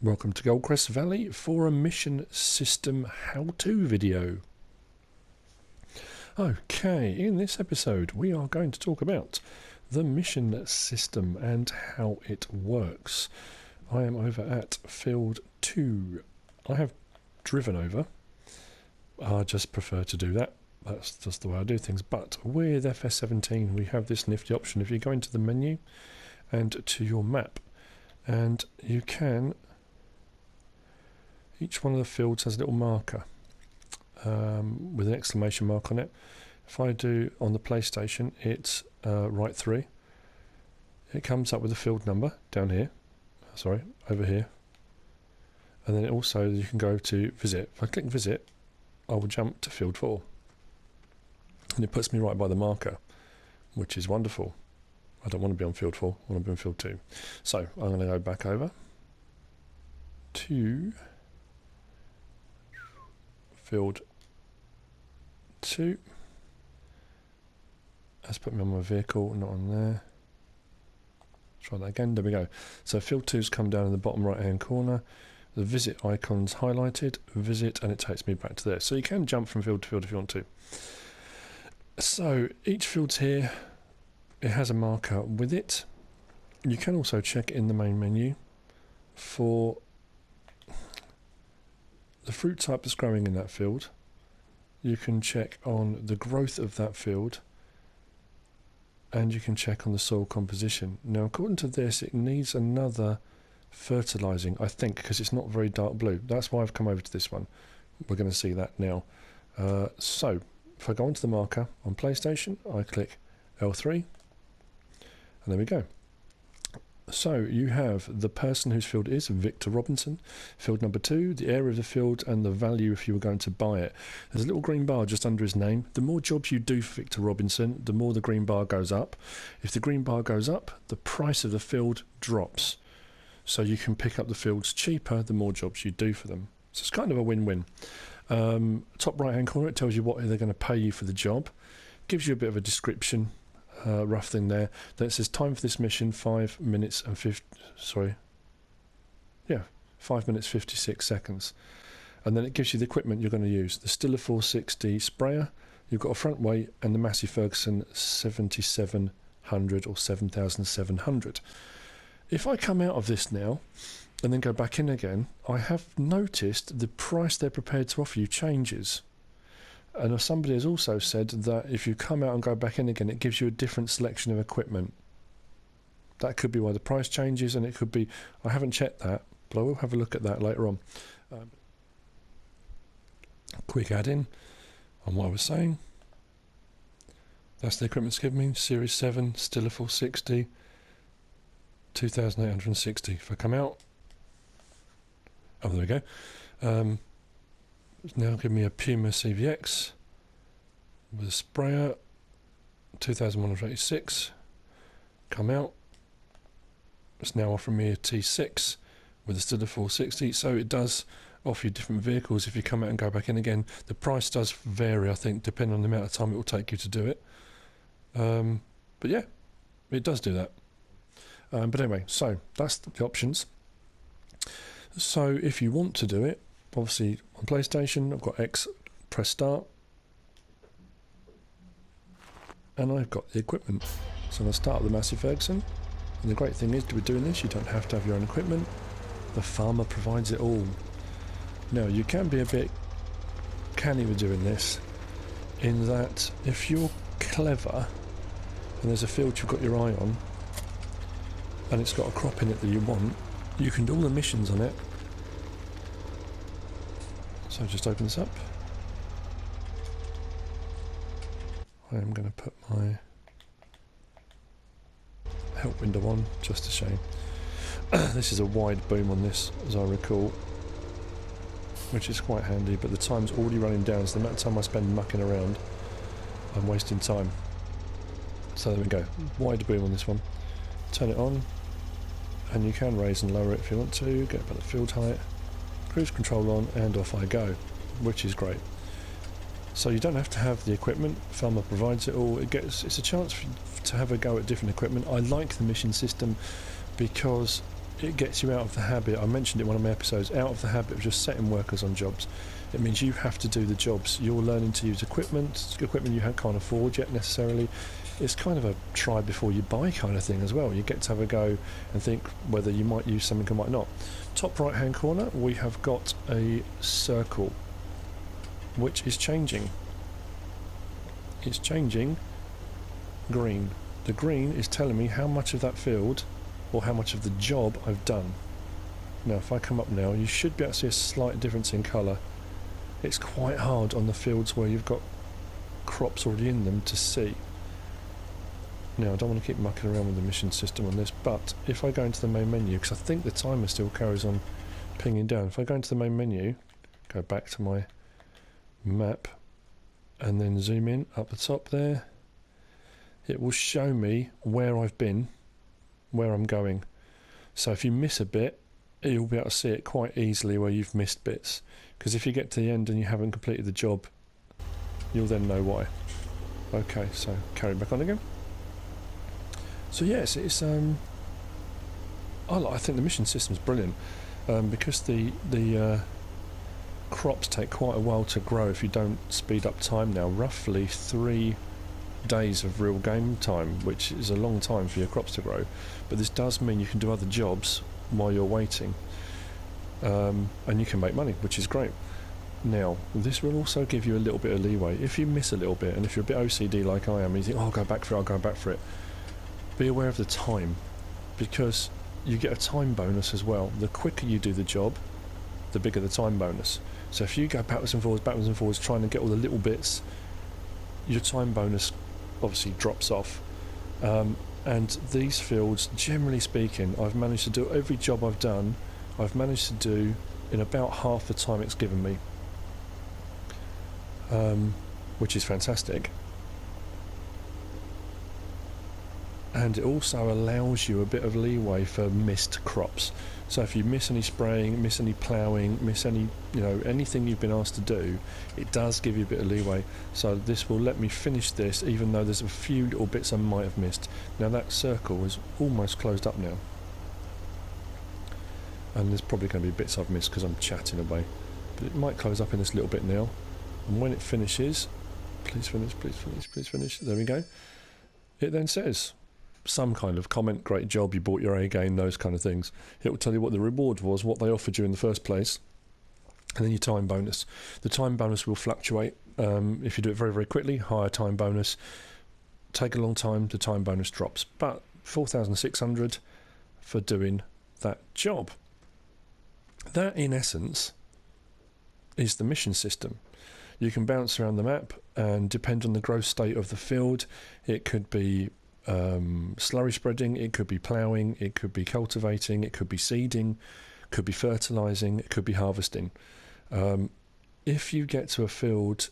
Welcome to Goldcrest Valley for a mission system how-to video. Okay, in this episode we are going to talk about the mission system and how it works. I am over at field 2. I have driven over. I just prefer to do that. That's just the way I do things. But with FS17 we have this nifty option. If you go into the menu and to your map, and you can... Each one of the fields has a little marker with an exclamation mark on it. If I do on the PlayStation, it's right 3. It comes up with a field number down here, sorry, over here. And then it also, you can go to visit. If I click visit, I will jump to field 4. And it puts me right by the marker, which is wonderful. I don't want to be on field 4, I want to be on field 2. So I'm going to go back over to field 2. Let's put me on my vehicle, not on there. Try that again, there we go. So field 2's come down in the bottom right hand corner. The visit icon's highlighted, visit, and it takes me back to there. So you can jump from field to field if you want to. So each field's here, it has a marker with it. You can also check in the main menu for the fruit type that's growing in that field. You can check on the growth of that field, and you can check on the soil composition. Now according to this, it needs another fertilising, I think, because it's not very dark blue. That's why I've come over to this one. We're going to see that now. So if I go onto the marker on PlayStation, I click L3, and there we go. So you have the person whose field is Victor Robinson, field number 2, the area of the field, and the value if you were going to buy it. There's a little green bar just under his name. The more jobs you do for Victor Robinson, the more the green bar goes up. If the green bar goes up, the price of the field drops. So you can pick up the fields cheaper the more jobs you do for them. So it's kind of a win-win. Top right hand corner, it tells you what they're going to pay you for the job. Gives you a bit of a description. Rough thing there. Then it says time for this mission 5 minutes and 5 minutes 56 seconds. And then it gives you the equipment you're going to use. The Stiller 460 sprayer, you've got a front weight, and the Massey Ferguson 7700 or 7700. If I come out of this now and then go back in again, I have noticed the price they're prepared to offer you changes. And somebody has also said that if you come out and go back in again, it gives you a different selection of equipment. That could be why the price changes, and it could be... I haven't checked that, but I will have a look at that later on. Quick add-in on what I was saying. That's the equipment it's given me. Series 7, Stiller 460, 2,860. If I come out... Oh, there we go. It's now giving me a Puma CVX with a sprayer, 2,186. Come out. It's now offering me a T6 with a Stiller 460. So it does offer you different vehicles if you come out and go back in again. The price does vary, I think, depending on the amount of time it will take you to do it. But yeah, it does do that. But anyway, so that's the options. So if you want to do it, obviously on PlayStation, I've got X, press start, and I've got the equipment. So I'm going to start with the Massey Ferguson, and the great thing is with doing this, you don't have to have your own equipment. The farmer provides it all. Now you can be a bit canny with doing this, in that if you're clever and there's a field you've got your eye on and it's got a crop in it that you want, you can do all the missions on it. So just open this up. I am going to put my help window on, just a shame. This is a wide boom on this, as I recall, which is quite handy, but the time's already running down, so the amount of time I spend mucking around, I'm wasting time. So there we go, wide boom on this one. Turn it on, and you can raise and lower it if you want to, get about the field height. Cruise control on, and off I go, which is great. So you don't have to have the equipment. Farmer provides it all. It's a chance to have a go at different equipment. I like the mission system because it gets you out of the habit, I mentioned it in one of my episodes, out of the habit of just setting workers on jobs. It means you have to do the jobs. You're learning to use equipment you can't afford yet necessarily. It's kind of a try before you buy kind of thing as well. You get to have a go and think whether you might use something or might not. Top right hand corner, we have got a circle which is changing. It's changing green. The green is telling me how much of that field or how much of the job I've done. Now if I come up now, you should be able to see a slight difference in colour. It's quite hard on the fields where you've got crops already in them to see. Now I don't want to keep mucking around with the mission system on this, but if I go into the main menu, because I think the timer still carries on pinging down, if I go into the main menu, go back to my map and then zoom in up the top there, it will show me where I've been, where I'm going. So if you miss a bit, you'll be able to see it quite easily where you've missed bits, because if you get to the end and you haven't completed the job, you'll then know why. Okay, so carry back on again. So yes, it's I think the mission system's brilliant, because the crops take quite a while to grow if you don't speed up time now. Roughly 3 days of real game time, which is a long time for your crops to grow, but this does mean you can do other jobs while you're waiting, and you can make money, which is great. Now this will also give you a little bit of leeway if you miss a little bit, and if you're a bit OCD like I am, you think, oh, I'll go back for it, be aware of the time, because you get a time bonus as well. The quicker you do the job, the bigger the time bonus. So if you go backwards and forwards trying to get all the little bits, your time bonus obviously drops off. And these fields, generally speaking, I've managed to do every job I've done, I've managed to do in about half the time it's given me, which is fantastic. And it also allows you a bit of leeway for missed crops. So if you miss any spraying, miss any ploughing, miss any, anything you've been asked to do, it does give you a bit of leeway. So this will let me finish this even though there's a few little bits I might have missed. Now that circle is almost closed up now, and there's probably going to be bits I've missed because I'm chatting away, but it might close up in this little bit now, and when it finishes, please finish, there we go, it then says some kind of comment, great job, you bought your A game, those kind of things. It will tell you what the reward was, what they offered you in the first place, and then your time bonus. The time bonus will fluctuate. If you do it very, very quickly, higher time bonus. Take a long time, the time bonus drops. But 4,600 for doing that job. That, in essence, is the mission system. You can bounce around the map, and depend on the growth state of the field, it could be slurry spreading, it could be ploughing, it could be cultivating, it could be seeding, it could be fertilising, it could be harvesting. If you get to a field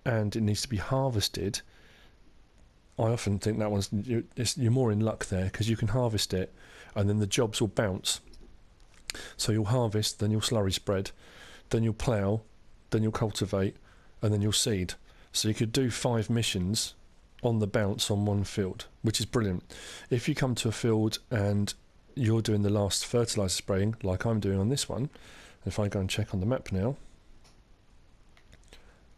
and it needs to be harvested, I often think that you're more in luck there, because you can harvest it and then the jobs will bounce. So you'll harvest, then you'll slurry spread, then you'll plough, then you'll cultivate, and then you'll seed. So you could do 5 missions on the bounce on one field, which is brilliant. If you come to a field and you're doing the last fertiliser spraying, like I'm doing on this one, if I go and check on the map now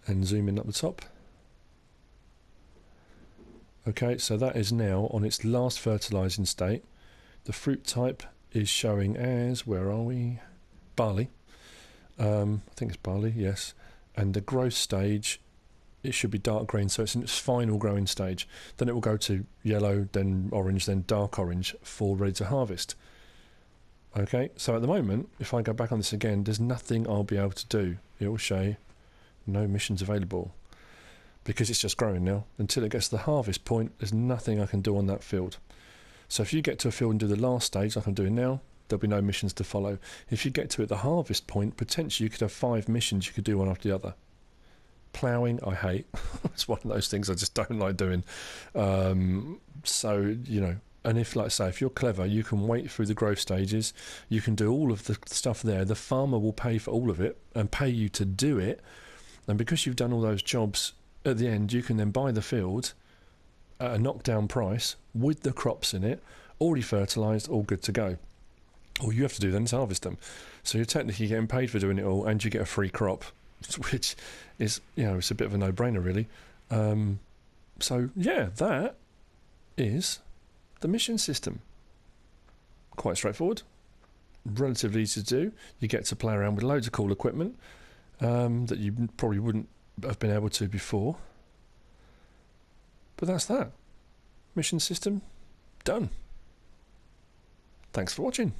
and zoom in up the top, okay, so that is now on its last fertilising state. The fruit type is showing as, where are we, barley, I think it's barley, yes, and the growth stage, it should be dark green, so it's in its final growing stage. Then it will go to yellow, then orange, then dark orange, for ready to harvest. Okay, so at the moment, if I go back on this again, there's nothing I'll be able to do. It will show no missions available, because it's just growing now. Until it gets to the harvest point, there's nothing I can do on that field. So if you get to a field and do the last stage, like I'm doing now, there'll be no missions to follow. If you get to at the harvest point, potentially you could have 5 missions you could do one after the other. Ploughing, I hate. It's one of those things I just don't like doing. So, and if, like I say, if you're clever, you can wait through the growth stages. You can do all of the stuff there. The farmer will pay for all of it and pay you to do it. And because you've done all those jobs, at the end, you can then buy the field at a knockdown price with the crops in it, already fertilised, all good to go. All you have to do then is harvest them. So you're technically getting paid for doing it all, and you get a free crop, which is, you know, it's a bit of a no-brainer, really. So yeah, that is the mission system. Quite straightforward, relatively easy to do. You get to play around with loads of cool equipment that you probably wouldn't have been able to before. But that's that. Mission system done. Thanks for watching.